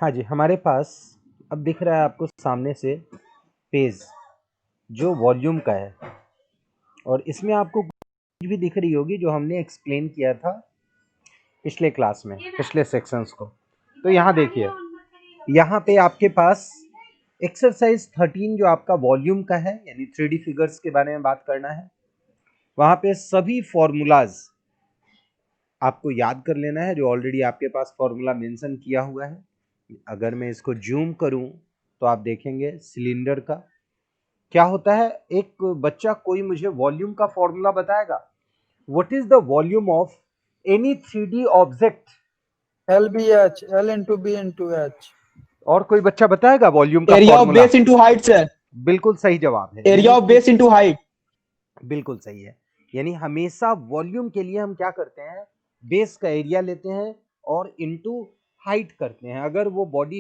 हाँ जी, हमारे पास अब दिख रहा है आपको सामने से पेज जो वॉल्यूम का है, और इसमें आपको कुछ भी दिख रही होगी जो हमने एक्सप्लेन किया था पिछले क्लास में, पिछले सेक्शंस को। तो यहाँ देखिए, यहाँ पे आपके पास एक्सरसाइज 13 जो आपका वॉल्यूम का है, यानी 3D फिगर्स के बारे में बात करना है। वहाँ पे सभी फॉर्मूलाज आपको याद कर लेना है जो ऑलरेडी आपके पास फॉर्मूला मेंशन किया हुआ है। अगर मैं इसको जूम करूं तो आप देखेंगे सिलेंडर का क्या होता है। एक बच्चा कोई मुझे वॉल्यूम का फॉर्मूला बताएगा। What is the volume of any 3D object? LBH, L into B into H। और कोई बच्चा बताएगा वॉल्यूम का area of formula? Base into height sir. बिल्कुल सही जवाब है। Area of base into height. बिल्कुल सही है। यानी हमेशा वॉल्यूम के लिए हम क्या करते हैं, बेस का एरिया लेते हैं और इनटू हाइट करते हैं। अगर वो बॉडी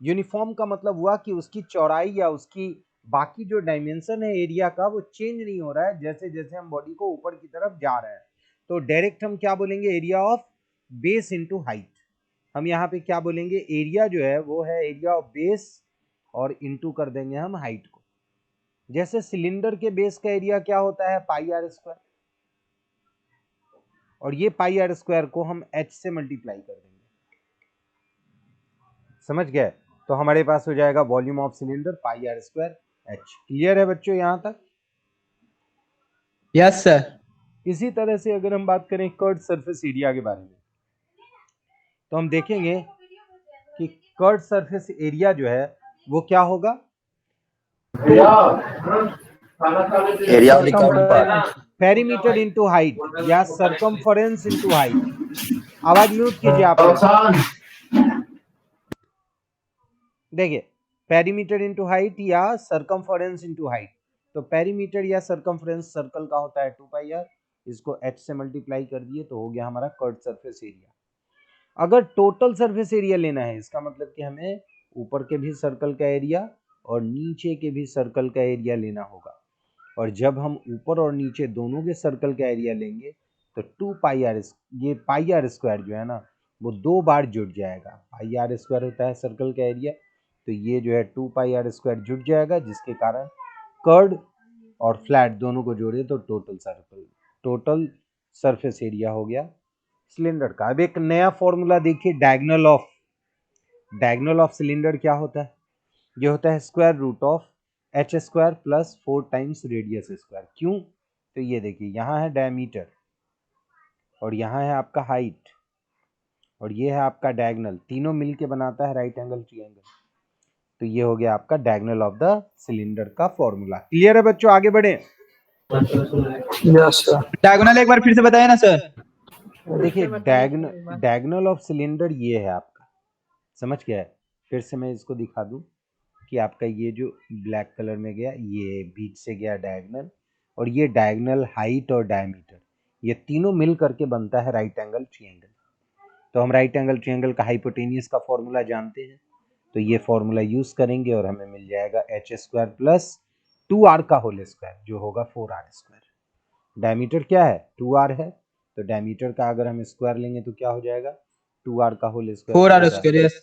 यूनिफॉर्म का मतलब हुआ कि उसकी चौड़ाई या उसकी बाकी जो डायमेंशन है एरिया का वो चेंज नहीं हो रहा है जैसे जैसे हम बॉडी को ऊपर की तरफ जा रहे हैं, तो डायरेक्ट हम क्या बोलेंगे, area of base into height. हम यहाँ पे क्या बोलेंगे, एरिया जो है वो है एरिया ऑफ बेस और इनटू कर देंगे हम हाइट को। जैसे सिलेंडर के बेस का एरिया क्या होता है, पाई आर स्क्वायर, और ये पाई आर स्क्वायर को हम एच से मल्टीप्लाई कर देंगे। समझ गए? तो हमारे पास हो जाएगा volume of cylinder pi are square h. Clear है बच्चों यहां तक? Yes sir. इसी तरह से अगर हम बात करें कर्ड सरफेस एरिया के बारे में, तो हम देखेंगे कि कर्ड सरफेस एरिया जो है वो क्या होगा, पेरीमीटर इनटू हाइट या सरकमफरेंस इनटू हाइट। आवाज म्यूट कीजिए आप लोग। देखिए, पेरीमीटर इनटू हाइट या सरकमफरेंस इनटू हाइट। तो पेरीमीटर या सरकमफरेंस सर्कल का होता है 2 पाई आर, इसको h से मल्टीप्लाई कर दिए तो हो गया हमारा कर्ड सरफेस एरिया। अगर टोटल सरफेस एरिया लेना है, इसका मतलब कि हमें ऊपर के भी सर्कल का एरिया और नीचे के भी सर्कल का एरिया लेना होगा। और जब हम ऊपर और नीचे दोनों के सर्कल का एरिया लेंगे तो 2 पाई आर, ये पाई आर स्क्वायर जो है ना वो 2 बार जुड़ जाएगा। पाई आर स्क्वायर होता है सर्कल का एरिया, तो ये जो है 2 पाई आर स्क्वायर जुड़ जाएगा, जिसके कारण कर्ड और फ्लैट दोनों को जोड़े तो टोटल सरफेस एरिया हो गया सिलेंडर का। अब एक नया फॉर्मूला देखिए, डायगोनल ऑफ सिलेंडर क्या होता है, ये होता है square root of h square plus 4 times radius square. क्यों? तो ये देखिए, यहाँ है डायमीटर और यहाँ है आपका हाइट और ये है आपका डायगोनल, तीनों मिलके बनाता है राइट एंगल ट्रायंगल। तो ये हो गया आपका डायगोनल ऑफ द सिलेंडर का फॉर्मूला। क्लियर है बच्चों? आगे बढ़े। Yes sir. डायगोनल एक बार फिर से बताया ना सर। देखिए, डायगोनल ऑफ सिलेंडर ये है आपका, समझ गया है? फिर से मैं इसको दिखा दूं कि आपका ये जो ब्लैक कलर में गया ये बीच से गया डायगोनल, और ये डायगोनल, हाइट और डायमीटर, ये तीनों मिल करके बनता है राइट एंगल ट्रायंगल। तो हम राइट एंगल ट्रायंगल का हाइपोटेनियस का फॉर्मूला जानते हैं, तो ये फॉर्मूला यूज करेंगे और हमें मिल जाएगा एच स्क्वायर प्लस 2r का होल स्क्वायर जो होगा 4r स्क्वायर। डायमीटर क्या है, 2r है, तो डायमीटर का अगर हम स्क्वायर लेंगे तो क्या हो जाएगा, 2r का whole square 4r square. Yes.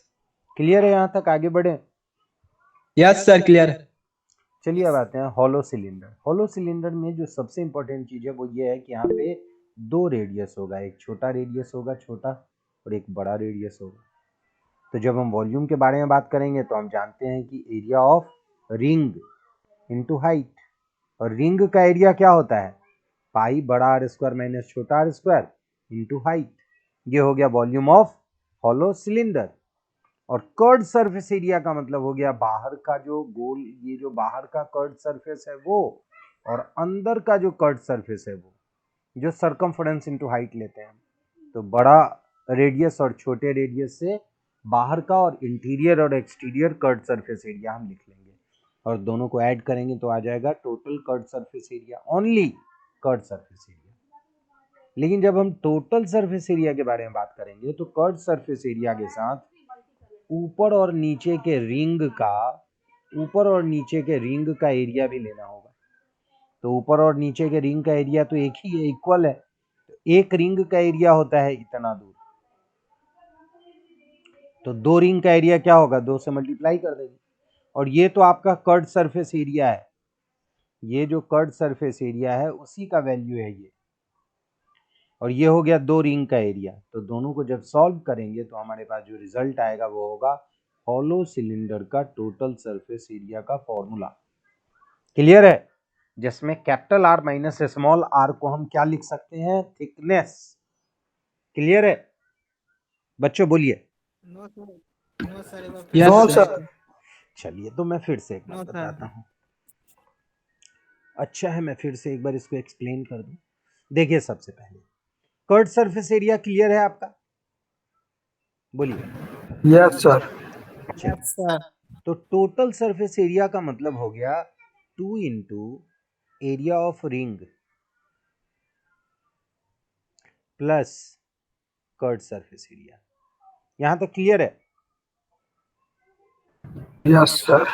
Clear है? यहाँ तक आगे बढ़े? Yes sir clear. चलिए अब आते हैं हॉलो सिलेंडर। हॉलो सिलेंडर में जो सबसे इंपॉर्टेंट चीज है वो ये है कि यहाँ पे 2 रेडियस होगा, एक छोटा रेडियस होगा छोटा और एक बड़ा रेडियस होगा। तो जब हम वॉल्यूम के बारे में बात करेंगे तो हम जानते हैं कि area of ring into height, और रिंग का एरिया क्या होता है, पाई बड़ा आर स्क्वायर माइनस छोटा आर स्क्वायर इनटू हाइट। ये हो गया वॉल्यूम ऑफ हॉलो सिलेंडर। और कर्ड सरफेस एरिया का मतलब हो गया बाहर का जो गोल, ये जो बाहर का कर्ड सरफेस है वो, और अंदर का जो कर्ड सरफेस है वो, जो सरकमफरेंस इनटू हाइट लेते हैं। तो बड़ा रेडियस और छोटे रेडियस से बाहर का और इंटीरियर और एक्सटीरियर कर्ड सरफेस एरिया हम लिख लेंगे, और दोनों को ऐड करेंगे तो आ जाएगा total curd surface area, only curd surface area. लेकिन जब हम टोटल सरफेस एरिया के बारे में बात करेंगे तो कर्ड सरफेस एरिया के साथ ऊपर और नीचे के रिंग का एरिया भी लेना होगा। तो ऊपर और नीचे के रिंग का एरिया तो एक ही है, इक्वल है। तो एक रिंग का एरिया होता है इतना दूर, तो 2 रिंग का एरिया क्या होगा, 2 से मल्टीप्लाई कर देंगे। और ये तो आपका कर्ड सरफेस एरिया है, ये जो कर्ड सरफेस एरिया है उसी का वैल्यू है ये, और ये हो गया 2 रिंग का एरिया। तो दोनों को जब सॉल्व करेंगे तो हमारे पास जो रिजल्ट आएगा वो होगा हॉलो सिलेंडर का टोटल सरफेस एरिया का फॉर्मूला। क्लियर है? जिसमें capital R minus small r को हम क्या लिख सकते हैं, थिकनेस। क्लियर है बच्चों, बोलिए। नो सर, नो सर, एक बार Yes, फिर नो sir. सर, चलिए तो मैं फिर से एक बार No, sir. बताता हूँ। अच्छा है मैं फिर से एक बार इसको एक्सप्लेन कर दूं। देखिए सबसे पहले कर्ड सरफेस एरिया क्लियर है आपका, बोलिए। यस सर, यस सर, तो टोटल सरफेस एरिया का मतलब हो गया 2 into area of ring plus curd surface area. यहां तक क्लियर है? यस सर,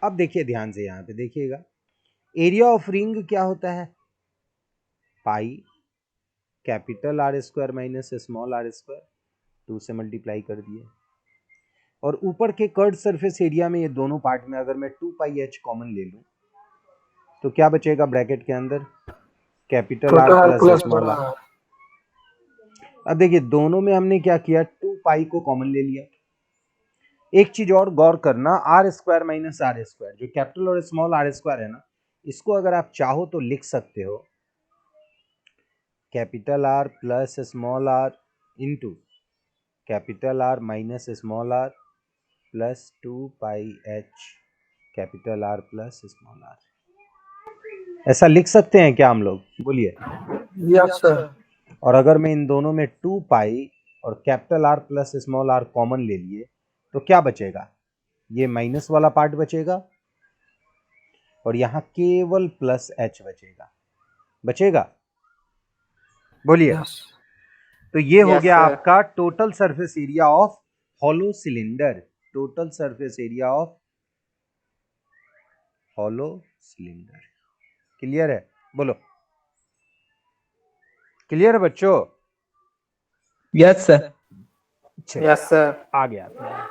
अब देखिए ध्यान से, यहां पे देखिएगा एरिया ऑफ रिंग क्या होता है, pi capital R square minus small are square, 2 से मल्टीप्लाई कर दिए। और ऊपर के कर्ड सरफेस एरिया में ये दोनों पार्ट में अगर मैं 2 पाई एच कॉमन ले लूं तो क्या बचेगा ब्रैकेट के अंदर, कैपिटल आर छोटा आर प्लस प्लस स्मॉल बड़ा आर। आर। अब देखिए दोनों में हमने क्या किया, 2 पाई को कॉमन ले लिया। एक चीज और गौर करना, R square minus r square, जो कैपिटल और स्मॉल आर स्क्वायर है ना, इसको अगर आप चाहो तो लिख सकते हो capital R plus small r into capital R minus small r plus 2 pi h capital R plus small r. ऐसा लिख सकते हैं क्या हम लोग, बोलिए। यस सर, और अगर मैं इन दोनों में 2 पाई और capital R plus small r common ले लिए तो क्या बचेगा, ये माइनस वाला पार्ट बचेगा और यहां केवल प्लस एच बचेगा, बोलिए। यस तो ये हो Yes, गया sir. आपका total surface area of hollow cylinder, total surface area of hollow cylinder. Clear है, बोलो। क्लियर है बच्चों? Yes, sir. चलिए, यस सर, आगे आते हैं।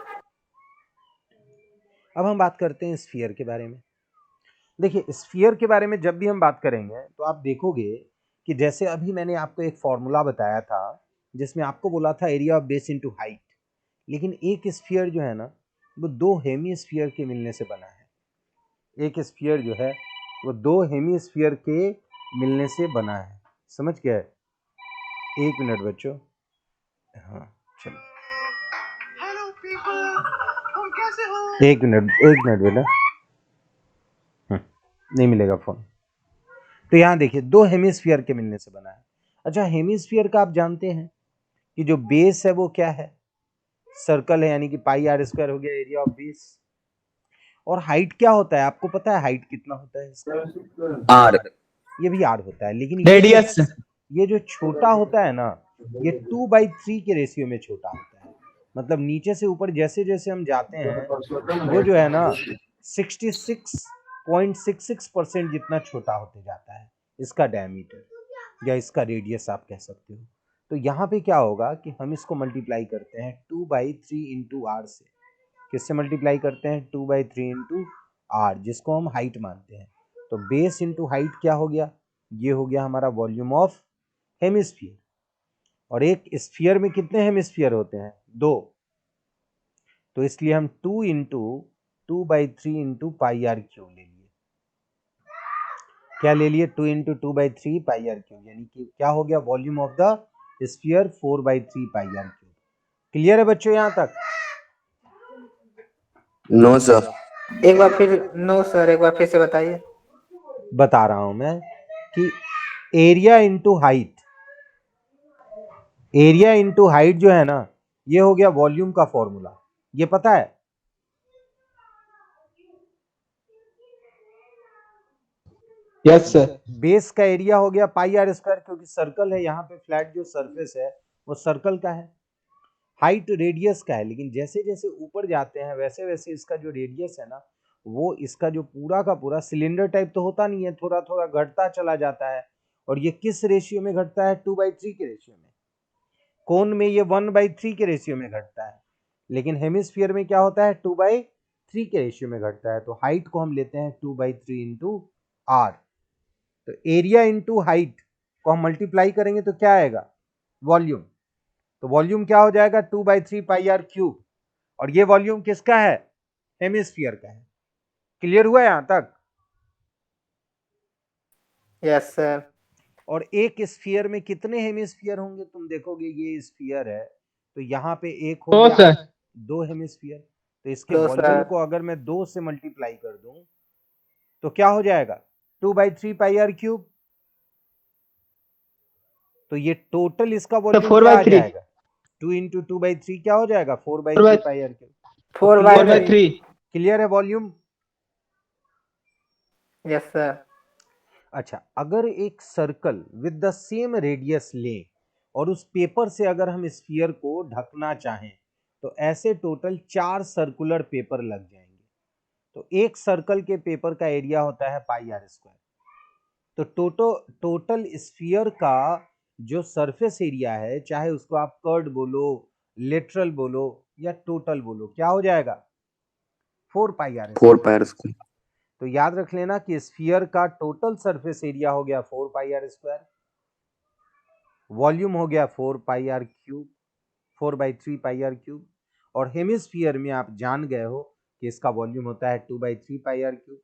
अब हम बात करते हैं स्फीयर के बारे में। देखिए स्फीयर के बारे में जब भी हम बात करेंगे तो आप देखोगे कि जैसे अभी मैंने आपको एक फॉर्मूला बताया था जिसमें आपको बोला था area of base into height, लेकिन एक स्फीयर जो है ना वो 2 हेमी स्फीयर के मिलने से बना है। एक स्फीयर जो है वो 2 हेमी स्फीयर के मिलने से बना है, समझ गए? एक मिनट बच्चों, हाँ चलो एक मिनट बेटा, नहीं मिलेगा फोन। तो यहाँ देखिए 2 हेमिस्फीयर के मिलने से बना है। अच्छा हेमिस्फीयर का आप जानते हैं कि जो बेस है वो क्या है, सर्कल है, यानी कि पाई आर स्क्वायर हो गया एरिया ऑफ बेस। और हाइट क्या होता है, आपको पता है हाइट कितना होता है इसका? R. ये भी आर होता है, लेकिन Radius. ये जो छोटा होता है ना ये 2/3 के रेशियो में छोटा होता है। मतलब नीचे से ऊपर जैसे जैसे हम जाते हैं वो जो है ना 66.66% जितना छोटा होते जाता है इसका डायमीटर या इसका रेडियस आप कह सकते हो। तो यहाँ पे क्या होगा कि हम इसको मल्टीप्लाई करते हैं 2/3 इंटू आर से। किससे मल्टीप्लाई करते हैं, 2/3 इंटू आर, जिसको हम हाइट मानते हैं। तो बेस इंटू हाइट क्या हो गया, ये हो गया हमारा वॉल्यूम ऑफ हेमिस्फीयर। और एक स्फीयर में कितने हेमिस्फीयर होते हैं, 2। तो इसलिए हम 2 into 2/3 into pi are cube ले लिए। क्या ले लिए, 2 इंटू 2/3 पाई आर क्यूब, यानी कि क्या हो गया volume of the sphere 4/3 pi are cube. Clear है बच्चों यहां तक? No, sir. एक बार फिर नो सर, एक बार फिर से बताइए। बता रहा हूं मैं कि area into height, area into height जो है ना ये हो गया वॉल्यूम का फॉर्मूला, ये पता है? Yes, sir. बेस का एरिया हो गया पाई आर स्क्वायर, क्योंकि सर्कल है यहाँ पे, फ्लैट जो सरफेस है वो सर्कल का है। हाइट रेडियस का है, लेकिन जैसे जैसे ऊपर जाते हैं वैसे वैसे इसका जो रेडियस है ना वो इसका जो पूरा का पूरा सिलेंडर टाइप तो होता नहीं है, थोड़ा थोड़ा घटता चला जाता है। और ये किस रेशियो में घटता है, 2/3 के रेशियो में। कोन में ये 1/3 के रेशियो में घटता है, लेकिन हेमिस्फीयर में क्या होता है 2/3 के रेशियो में घटता है। तो हाइट को हम लेते हैं 2/3 इंटू आर। तो एरिया इंटू हाइट को हम मल्टीप्लाई करेंगे तो क्या आएगा वॉल्यूम। तो वॉल्यूम क्या हो जाएगा 2/3 पाई आर क्यूब, और ये वॉल्यूम किसका है हेमिस्फीयर का है। क्लियर हुआ यहां तक। Yes sir. और एक स्फीयर में कितने हेमिस्फीयर होंगे तुम देखोगे, ये स्फीयर है तो यहाँ पे एक हो तो गया सर 2 हेमिस्फीयर, तो इसके तो वॉल्यूम सर को अगर मैं 2 से मल्टीप्लाई कर दूं तो क्या हो जाएगा 2/3 पाई आर क्यूब। तो ये टोटल इसका वॉल्यूम क्या आ 4/3 जाएगा 2 इंटू 2/3 क्या हो जाएगा 4/3 पाई आर क्यूब। 4/3। क्लियर है वॉल्यूम। Yes sir. अच्छा, अगर एक circle with the same radius लें और उस पेपर से अगर हम स्फीयर को ढकना चाहें तो ऐसे टोटल 4 सर्कुलर पेपर लग जाएंगे। तो एक सर्कल के पेपर का एरिया होता है पाई आर स्क्वायर। तो टोटल स्फीयर का जो सरफेस एरिया है, चाहे उसको आप कर्ड बोलो, लेटरल बोलो या टोटल बोलो, क्या हो जाएगा 4 pi are 4 pi are square. तो याद रख लेना कि स्फीयर का टोटल सरफेस एरिया हो गया 4 पाई आर स्क्वायर, वॉल्यूम हो गया 4 pi are cube, 4/3 pi are cube, और हेमिस्फीयर में आप जान गए हो कि इसका वॉल्यूम होता है 2/3 पाई आर क्यूब।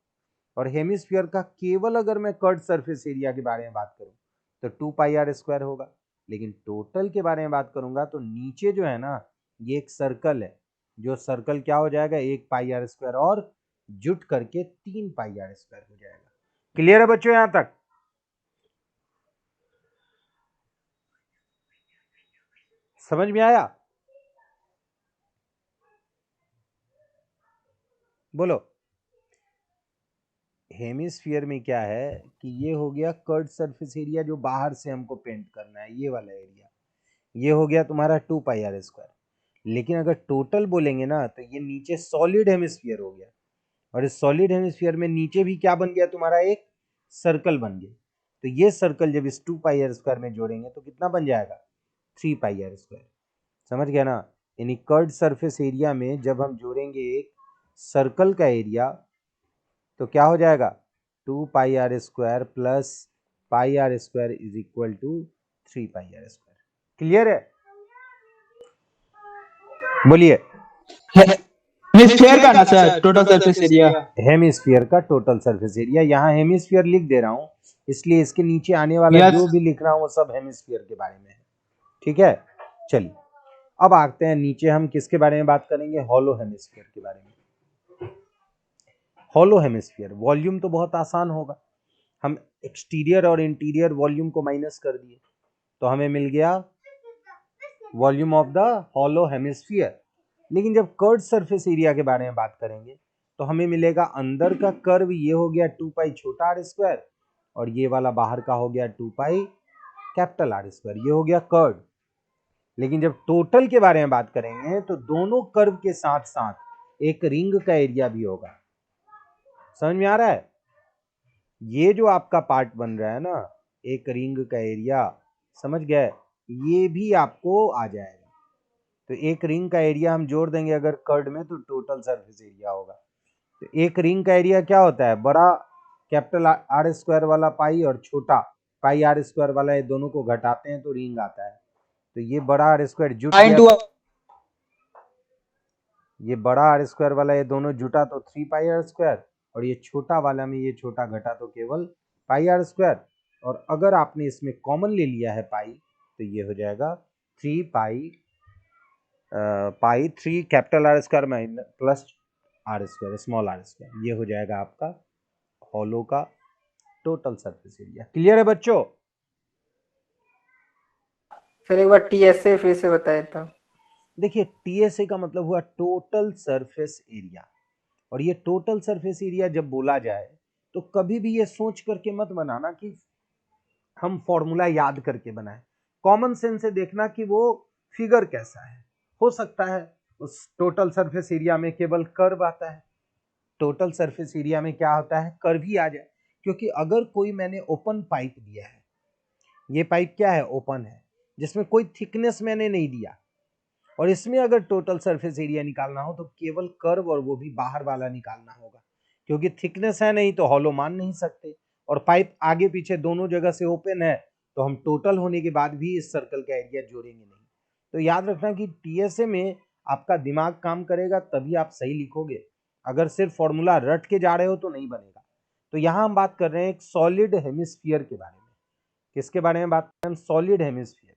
और हेमिस्फीयर का केवल अगर मैं कर्ड सरफेस एरिया के बारे में बात करूं तो 2 पाई आर स्क्वायर होगा, लेकिन टोटल के बारे में बात करूंगा तो नीचे जो है ना ये एक सर्कल है, जो सर्कल क्या हो जाएगा 1 पाई आर स्क्वायर और जुट करके 3 पाई आर स्क्वायर हो जाएगा। क्लियर है बच्चों यहां तक। समझ में आया बोलो। हेमिस्फीयर में क्या है कि ये हो गया कर्ड सरफेस एरिया जो बाहर से हमको पेंट करना है, ये वाला एरिया, ये हो गया तुम्हारा 2 पाई आर स्क्वायर। लेकिन अगर टोटल बोलेंगे ना तो ये नीचे सॉलिड हेमिस्फीयर हो गया, और इस सॉलिड हेमिस्फीयर में नीचे भी क्या बन गया तुम्हारा एक सर्कल बन गया। तो ये सर्कल जब इस 2 पाई आर स्क्वायर में जोड़ेंगे तो कितना बन जाएगा 3 पाई आर स्क्वायर। समझ गया ना। यानी कर्ड सरफेस एरिया में जब हम जोड़ेंगे एक सर्कल का एरिया तो क्या हो जाएगा 2 pi are square plus pi are square is equal to 3 pi are square. Clear है बोलिए। हेमिस्फीयर का ना sir total surface area. Hemisphere का टोटल सरफेस एरिया, यहाँ हेमिस्फीयर लिख दे रहा हूं इसलिए इसके नीचे आने वाला Yes. जो भी लिख रहा हूं वो सब हेमिस्फीयर के बारे में है। ठीक है, चलिए अब आते हैं नीचे, हम किसके बारे में बात करेंगे हॉलो हेमिस्फीयर के बारे में। हॉलो हेमिस्फीयर वॉल्यूम तो बहुत आसान होगा, हम एक्सटीरियर और इंटीरियर वॉल्यूम को माइनस कर दिए तो हमें मिल गया volume of the hollow hemisphere. लेकिन जब कर्व सरफेस एरिया के बारे में बात करेंगे तो हमें मिलेगा अंदर का कर्व ये हो गया 2 पाई छोटा आर स्क्वायर, और ये वाला बाहर का हो गया 2 पाई कैपिटल आर स्क्वायर, ये हो गया कर्व। लेकिन जब टोटल के बारे में बात करेंगे तो दोनों कर्व के साथ साथ एक रिंग का एरिया भी होगा। समझ में आ रहा है, ये जो आपका पार्ट बन रहा है ना एक रिंग का एरिया, समझ गए, ये भी आपको आ जाएगा। तो एक रिंग का एरिया हम जोड़ देंगे अगर कर्ड में तो टोटल सरफेस एरिया होगा। तो एक रिंग का एरिया क्या होता है, बड़ा कैपिटल आर स्क्वायर वाला पाई और छोटा पाई आर स्क्वायर वाला, ये दोनों को घटाते हैं तो रिंग आता है। तो ये बड़ा आर स्क्वायर जुट गया, ये बड़ा आर स्क्वायर वाला ये दोनों जुटा तो 3 पाई आर स्क्वायर, और ये छोटा वाला में ये छोटा घटा तो केवल पाई आर स्क्वायर। और अगर आपने इसमें कॉमन ले लिया है पाई तो ये हो जाएगा 3 pi 3 capital R square minus plus R square small are square, ये हो जाएगा आपका हॉलो का टोटल सरफेस एरिया। क्लियर है बच्चों। सर एक बार टीएसए फिर से बताए तो। देखिए टीएसए का मतलब हुआ टोटल सरफेस एरिया, और ये टोटल सरफेस एरिया जब बोला जाए तो कभी भी ये सोच करके मत बनाना कि हम फॉर्मूला याद करके बनाए, कॉमन सेंस से देखना कि वो फिगर कैसा है। हो सकता है उस टोटल सरफेस एरिया में केवल कर्व आता है, टोटल सरफेस एरिया में क्या होता है कर्व ही आ जाए। क्योंकि अगर कोई मैंने ओपन पाइप दिया है, ये पाइप क्या है ओपन है, जिसमें कोई थिकनेस मैंने नहीं दिया, और इसमें अगर टोटल सरफेस एरिया निकालना हो तो केवल कर्व और वो भी बाहर वाला निकालना होगा, क्योंकि थिकनेस है नहीं तो हॉलो मान नहीं सकते, और पाइप आगे पीछे दोनों जगह से ओपन है तो हम टोटल होने के बाद भी इस सर्कल का एरिया जोड़ेंगे नहीं। तो याद रखना कि टीएसए में आपका दिमाग काम करेगा तभी आप सही लिखोगे, अगर सिर्फ फॉर्मूला रट के जा रहे हो तो नहीं बनेगा। तो यहां हम बात कर रहे हैं एक सॉलिड हेमिस्फीयर के बारे में। किसके बारे में बात कर रहे हैं हम? सॉलिड हेमिस्फीयर,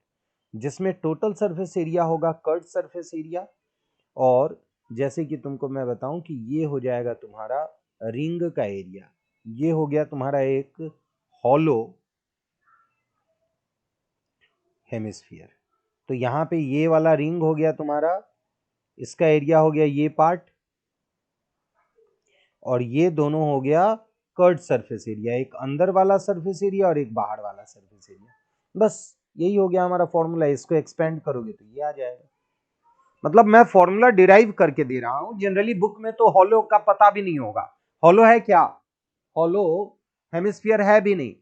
जिसमें टोटल सरफेस एरिया होगा कर्व सरफेस एरिया, और जैसे कि तुमको मैं बताऊं कि ये हो जाएगा तुम्हारा रिंग का एरिया, ये हो गया तुम्हारा एक हॉलो हेमिस्फीयर। तो यहाँ पे ये वाला रिंग हो गया तुम्हारा, इसका एरिया हो गया ये पार्ट, और ये दोनों हो गया कर्ड सरफेस एरिया, एक अंदर वाला सरफेस एरिया और एक बाहर वाला सरफेस एरिया। बस यही हो गया हमारा फॉर्मूला। इसको एक्सपेंड करोगे तो ये आ जाएगा। मतलब मैं फॉर्मूला डिराइव करके दे रहा हूं, जनरली बुक में तो हॉलो का पता भी नहीं होगा। हॉलो है क्या? हॉलो हेमिस्फीयर है भी नहीं,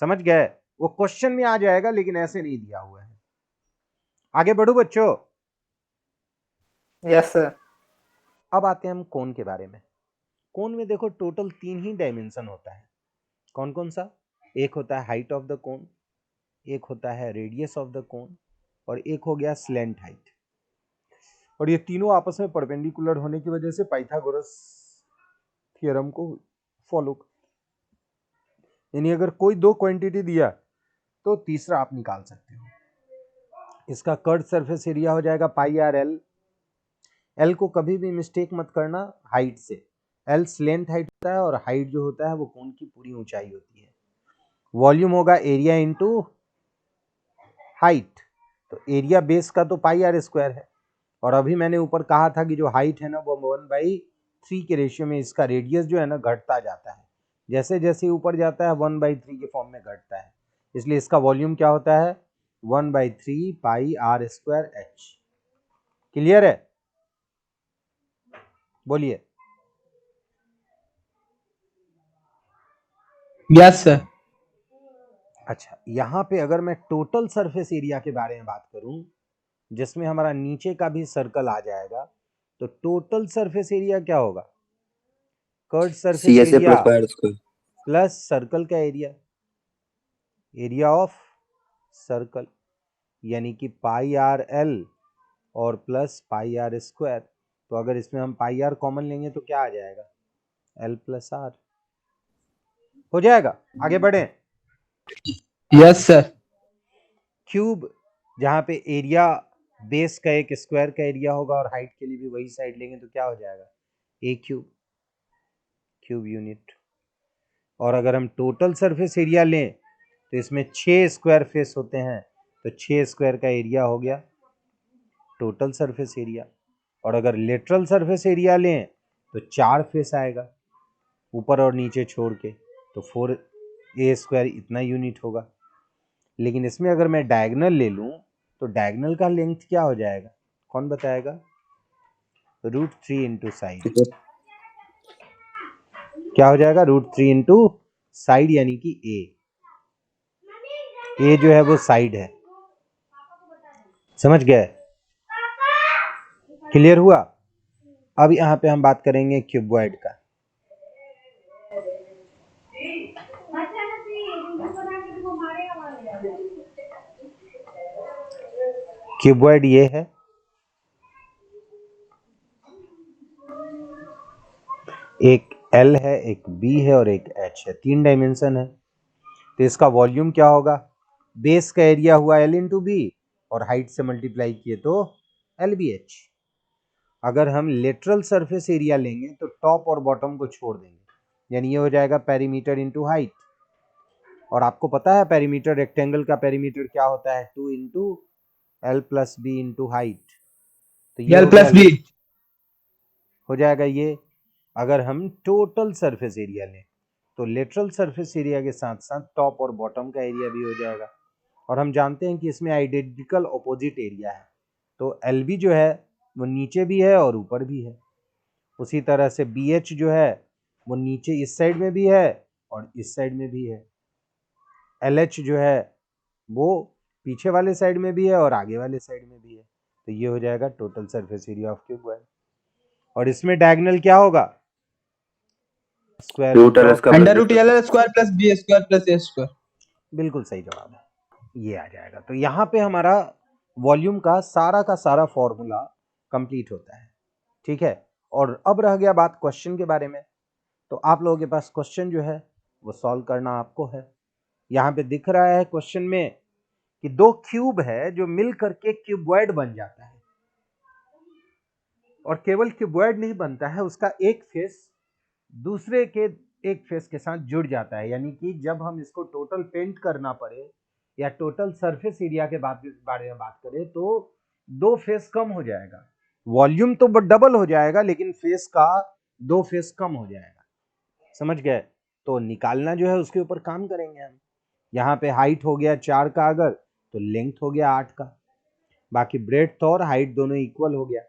समझ गए? वो क्वेश्चन में आ जाएगा लेकिन ऐसे नहीं दिया हुआ है। आगे बढ़ो बच्चों। Yes sir. अब आते हैं हम कोन के बारे में। कोन में देखो टोटल 3 ही डायमेंशन होता है। कौन कौन सा? एक होता है हाइट ऑफ द कोन, एक होता है रेडियस ऑफ द कोन, और एक हो गया स्लेंट हाइट। और ये तीनों आपस में परपेंडिकुलर होने की वजह से पाइथागोरस थ्योरम को फॉलो कर, यानी अगर कोई दो क्वांटिटी दिया तो तीसरा आप निकाल सकते हो। इसका कर्व सरफेस एरिया हो जाएगा पाई आर एल। एल को कभी भी मिस्टेक मत करना हाइट से। एल स्लेंट हाइट होता है और हाइट जो होता है वो कोन की पूरी ऊंचाई होती है। वॉल्यूम होगा एरिया इंटू हाइट। तो एरिया बेस का तो पाई आर स्क्वायर है, और अभी मैंने ऊपर कहा था कि जो हाइट है ना वो 1/3 के रेशियो में इसका रेडियस जो है ना घटता जाता है, जैसे जैसे ऊपर जाता है 1/3 के फॉर्म में घटता है। इसलिए इसका वॉल्यूम क्या होता है? 1/3 पाई आर स्क्वायर एच। क्लियर है? बोलिए। Yes sir. अच्छा, यहां पे अगर मैं टोटल सरफेस एरिया के बारे में बात करूं, जिसमें हमारा नीचे का भी सर्कल आ जाएगा, तो टोटल सरफेस एरिया क्या होगा? Curve surface CSA area plus pi r square. Plus circle का एरिया, एरिया ऑफ सर्कल, यानी कि पाई आर एल और प्लस पाई आर स्क्वायर। तो अगर इसमें हम पाई आर कॉमन लेंगे तो क्या आ जाएगा? एल प्लस आर हो जाएगा। आगे बढ़े। Yes sir. क्यूब, जहां पे एरिया बेस का एक स्क्वायर का एरिया होगा और हाइट के लिए भी वही साइड लेंगे तो क्या हो जाएगा? ए क्यूब, क्यूब यूनिट। और अगर हम टोटल सरफेस एरिया लें तो इसमें 6 स्क्वायर फेस होते हैं, तो 6 स्क्वायर का एरिया हो गया टोटल सरफेस एरिया। और अगर लेटरल सरफेस एरिया लें तो 4 फेस आएगा ऊपर और नीचे छोड़ के, तो 4a स्क्वायर इतना यूनिट होगा। लेकिन इसमें अगर मैं डायगोनल ले लूं तो डायगोनल का लेंथ क्या हो जाएगा? कौन बताएगा? √3 इंटू साइड। क्या हो जाएगा? √3 इंटू साइड, यानी कि ए जो है वो साइड है। समझ गए? क्लियर हुआ? अब यहां पे हम बात करेंगे क्यूबॉइड का। क्यूबॉइड ये है, एक एल है, एक बी है और एक एच है, 3 डायमेंशन है। तो इसका वॉल्यूम क्या होगा? बेस का एरिया हुआ एल इंटू बी और हाइट से मल्टीप्लाई किए तो एल बी एच। अगर हम लेटरल सरफेस एरिया लेंगे तो टॉप और बॉटम को छोड़ देंगे, यानी ये हो जाएगा पेरीमीटर इंटू हाइट। और आपको पता है पेरीमीटर, रेक्टेंगल का पेरीमीटर क्या होता है? 2 into L plus B into height. तो ये L हो गया, plus B. हो जाएगा ये। अगर हम टोटल सरफेस एरिया लें तो लेटरल सरफेस एरिया के साथ साथ टॉप और बॉटम का एरिया भी हो जाएगा। और हम जानते हैं कि इसमें आइडेंटिकल ऑपोजिट एरिया है, तो एल बी जो है वो नीचे भी है और ऊपर भी है। उसी तरह से बी एच जो है वो नीचे इस साइड में भी है और इस साइड में भी है। एल एच जो है वो पीछे वाले साइड में भी है और आगे वाले साइड में भी है, तो ये हो जाएगा total surface area of cuboid. और इसमें डायगोनल क्या होगा? Square root of under root L square plus B square plus A square. बिल्कुल सही जवाब है, ये आ जाएगा। तो यहाँ पे हमारा वॉल्यूम का सारा फॉर्मूला कंप्लीट होता है, ठीक है। और अब रह गया बात क्वेश्चन के बारे में। तो आप लोगों के पास क्वेश्चन जो है वो सॉल्व करना आपको है। यहाँ पे दिख रहा है क्वेश्चन में कि दो क्यूब है जो मिल करके क्यूबॉइड बन जाता है, और केवल क्यूबॉइड नहीं बनता है, उसका एक फेस दूसरे के एक फेस के साथ जुड़ जाता है। यानी कि जब हम इसको टोटल पेंट करना पड़े या टोटल सरफेस एरिया के बारे में बात करें तो दो फेस कम हो जाएगा, वॉल्यूम तो डबल हो जाएगा लेकिन फेस का दो फेस कम हो जाएगा, समझ गए। तो निकालना जो है उसके ऊपर काम करेंगे हम। यहाँ पे हाइट हो गया 4 का, अगर तो लेंथ हो गया 8 का, बाकी ब्रेड्थ और हाइट दोनों इक्वल हो गया।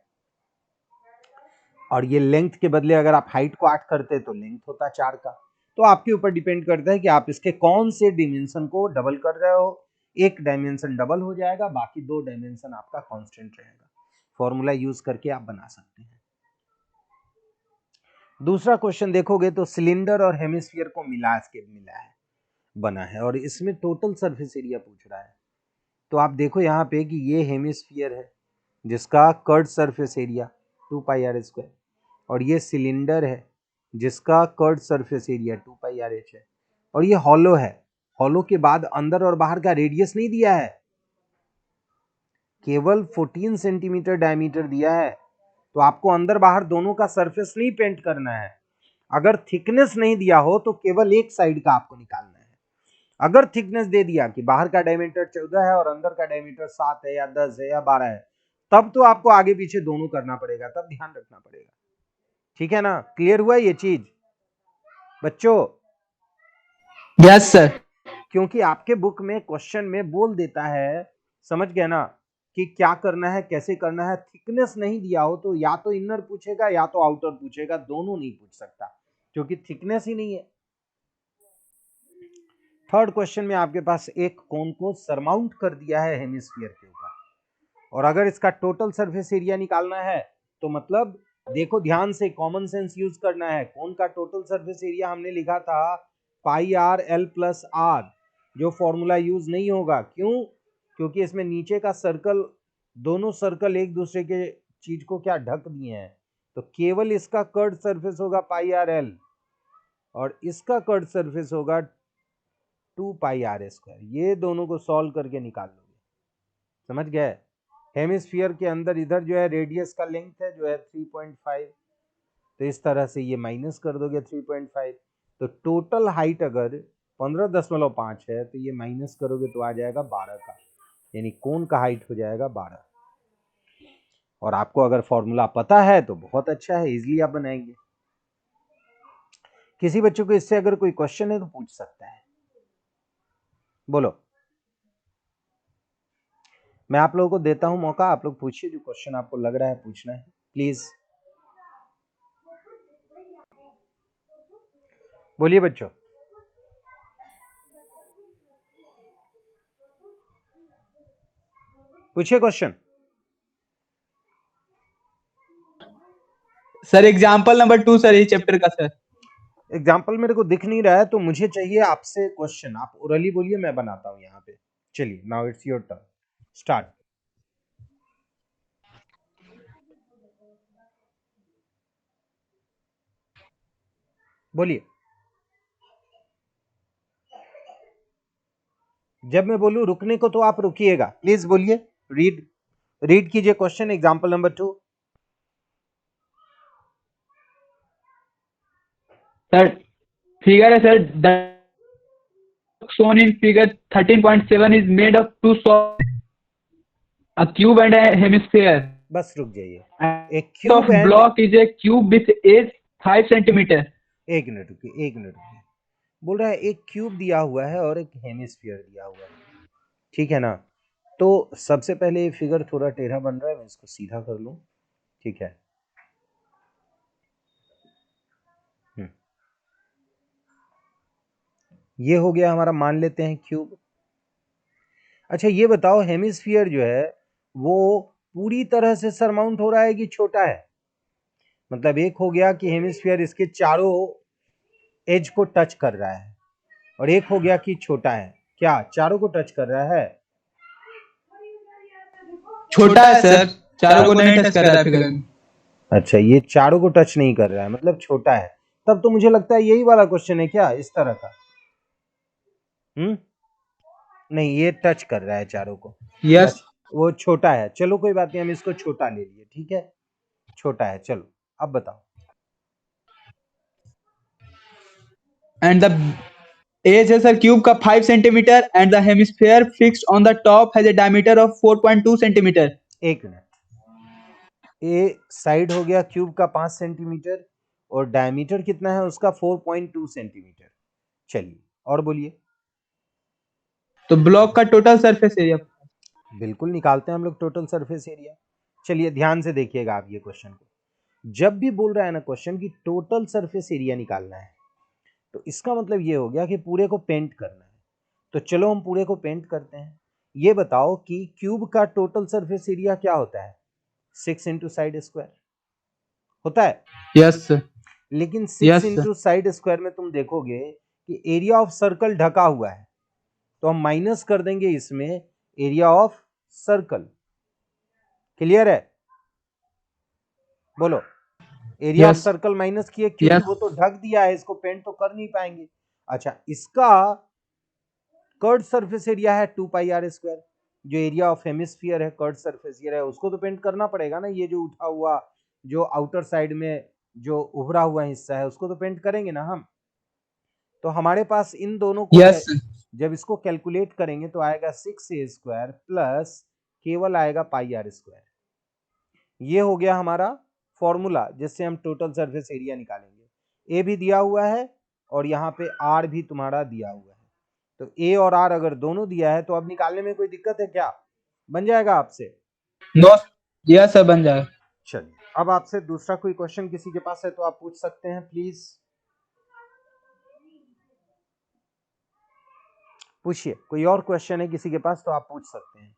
और ये लेंथ के बदले अगर आप हाइट को 8 करते तो लेंथ होता 4 का। तो आपके ऊपर डिपेंड करता है कि आप इसके कौन से डिमेंशन को डबल कर रहे हो। एक डायमेंशन डबल हो जाएगा, बाकी दो डायमेंशन आपका कांस्टेंट रहेगा। फॉर्मूला यूज करके आप बना सकते हैं। दूसरा क्वेश्चन देखोगे तो सिलेंडर और हेमिस्फीयर को मिला है बना है, और इसमें टोटल सरफेस एरिया पूछ रहा है। तो आप देखो यहाँ पे कि ये हेमिस्फीयर है जिसका curved surface area 2 pi are square, और ये सिलेंडर है जिसका curved surface area 2 pi R H है, और ये हॉलो है। हॉलो के बाद अंदर और बाहर का रेडियस नहीं दिया है, केवल 14 सेंटीमीटर डायमीटर दिया है। तो आपको अंदर बाहर दोनों का सरफेस नहीं पेंट करना है। अगर थिकनेस नहीं दिया हो तो केवल एक साइड का आपको निकालना है। अगर थिकनेस दे दिया कि बाहर का डायमीटर 14 है और अंदर का डायमीटर 7 है या 10 है या 12 है, तब तो आपको आगे पीछे दोनों करना पड़ेगा, तब ध्यान रखना पड़ेगा, ठीक है ना। क्लियर हुआ ये चीज बच्चों? Yes sir. क्योंकि आपके बुक में क्वेश्चन में बोल देता है, समझ गए ना, कि क्या करना है कैसे करना है। थिकनेस नहीं दिया हो तो या तो इनर पूछेगा या तो आउटर पूछेगा, दोनों नहीं पूछ सकता क्योंकि थिकनेस ही नहीं है। थर्ड क्वेश्चन में आपके पास एक कोन को सरमाउंट कर दिया है हेमिस्फीयर के ऊपर, और अगर इसका टोटल सरफेस एरिया निकालना है तो मतलब देखो ध्यान से, कॉमन सेंस यूज करना है। कोन का टोटल सरफेस एरिया हमने लिखा था पाई आर एल प्लस आर, जो फॉर्मूला यूज नहीं होगा। क्यों? क्योंकि इसमें नीचे का सर्कल, दोनों सर्कल एक दूसरे के चीज को क्या ढक दिए हैं, तो केवल इसका कर्ड सरफेस होगा पाई आर एल और इसका कर्ड सरफेस होगा 2 पाई आर स्क्वायर। ये दोनों को सॉल्व करके निकाल लोगे, समझ गए। हेमिस्फीयर के अंदर इधर जो है रेडियस का लेंथ है जो है 3.5, तो इस तरह से ये माइनस कर दोगे 3.5, तो टोटल हाइट अगर 15.5 है तो ये माइनस करोगे तो आ जाएगा 12 का, यानी कोन का हाइट हो जाएगा 12। और आपको अगर फॉर्मूला पता है तो बहुत अच्छा है, इजीली आप बनाएंगे। किसी बच्चों को इससे अगर कोई क्वेश्चन है तो पूछ सकता है, बोलो। मैं आप लोगों को देता हूं मौका, आप लोग पूछिए जो क्वेश्चन आपको लग रहा है पूछना है, प्लीज बोलिए बच्चों। पूछिए question. Sir example number 2 sir, ये चैप्टर का सर। एग्जाम्पल मेरे को दिख नहीं रहा है तो मुझे चाहिए आपसे क्वेश्चन। आप ओरली बोलिए, मैं बनाता हूं यहाँ पे। चलिए, now it's your turn, start. बोलिए। जब मैं बोलूं रुकने को तो आप रुकिएगा, प्लीज बोलिए। रीड कीजिए question, example number 2। Sir figure है sir, the shown in figure 13.7 is made of two solid, a cube and a hemisphere. बस रुक जाइए। And एक of cube and, block is a cube with age 5 centimeter. एक minute रुकिए, एक minute रुकिए। बोल रहा है एक क्यूब दिया हुआ है और एक हेमिस्फीयर दिया हुआ है, ठीक है ना। तो सबसे पहले ये फिगर थोड़ा टेढ़ा बन रहा है, मैं इसको सीधा कर लूं, ठीक है। ये हो गया हमारा, मान लेते हैं क्यूब। अच्छा ये बताओ, हेमिस्फीयर जो है वो पूरी तरह से सरमाउंट हो रहा है कि छोटा है? मतलब एक हो गया कि हेमिस्फीयर इसके चारों एज को टच कर रहा है, और एक हो गया कि छोटा है। क्या चारों को टच कर रहा है? छोटा है सर, चारों को नहीं टच कर रहा है फिगर में। अच्छा, ये चारों को टच नहीं कर रहा है, मतलब छोटा है। तब तो मुझे लगता है यही वाला क्वेश्चन है क्या, इस तरह का? नहीं, ये टच कर रहा है चारों को। यस। अच्छा, वो छोटा है, चलो कोई बात नहीं, हम इसको छोटा ले लिए, ठीक है, छोटा है। चलो अब बताओ। एंड द एज है सर क्यूब का 5 centimetre and the hemisphere fixed on the top has a diameter of 4.2 centimetre. एक मिनट, ए साइड हो गया क्यूब का 5 सेंटीमीटर और डायमीटर कितना है उसका 4.2 सेंटीमीटर। चलिए और बोलिए। तो ब्लॉक का टोटल सरफेस एरिया बिल्कुल निकालते हैं हम लोग टोटल सरफेस एरिया। चलिए ध्यान से देखिएगा आप ये क्वेश्चन को। जब भी बोल रहा है ना क्वेश्चन की टोटल सरफेस एरिया निकालना है, तो इसका मतलब ये हो गया कि पूरे को पेंट करना है। तो चलो हम पूरे को पेंट करते हैं। ये बताओ कि क्यूब का टोटल सरफेस एरिया क्या होता है? 6 इंटू साइड स्क्वायर होता है। Yes sir. लेकिन 6 Yes, sir. Into side square में तुम देखोगे कि एरिया ऑफ सर्कल ढका हुआ है, तो हम माइनस कर देंगे इसमें एरिया ऑफ सर्कल। क्लियर है? बोलो। Area of Yes. Circle minus किए क्योंकि Yes. वो तो ढक दिया है, इसको पेंट तो कर नहीं पाएंगे। अच्छा, इसका कर्ड सरफेस एरिया है 2 पाई आर स्क्वायर। जो एरिया ऑफ हेमिस्फीयर है, कर्ड सरफेस एरिया है, उसको तो पेंट करना पड़ेगा ना। ये जो उठा हुआ, जो आउटर साइड में जो उभरा हुआ हिस्सा है, उसको तो पेंट करेंगे ना हम। तो हमारे पास इन दोनों को Yes. जब इसको कैलकुलेट करेंगे तो आएगा 6a स्क्वायर प्लस केवल आएगा पाई आर स्क्वायर। ये हो गया हमारा फॉर्मूला जिससे हम टोटल सरफेस एरिया निकालेंगे। ए भी दिया हुआ है और यहाँ पे आर भी तुम्हारा दिया हुआ है। तो ए और आर अगर दोनों दिया है तो अब निकालने में कोई दिक्कत है क्या? बन जाएगा आपसे? No. Yes सर बन जाएगा। चलिए, अब आपसे दूसरा कोई क्वेश्चन किसी के पास है तो आप पूछ सकते हैं प्लीज। पूछिए, कोई और क्वेश्चन है किसी के पास तो आप पूछ सकते हैं।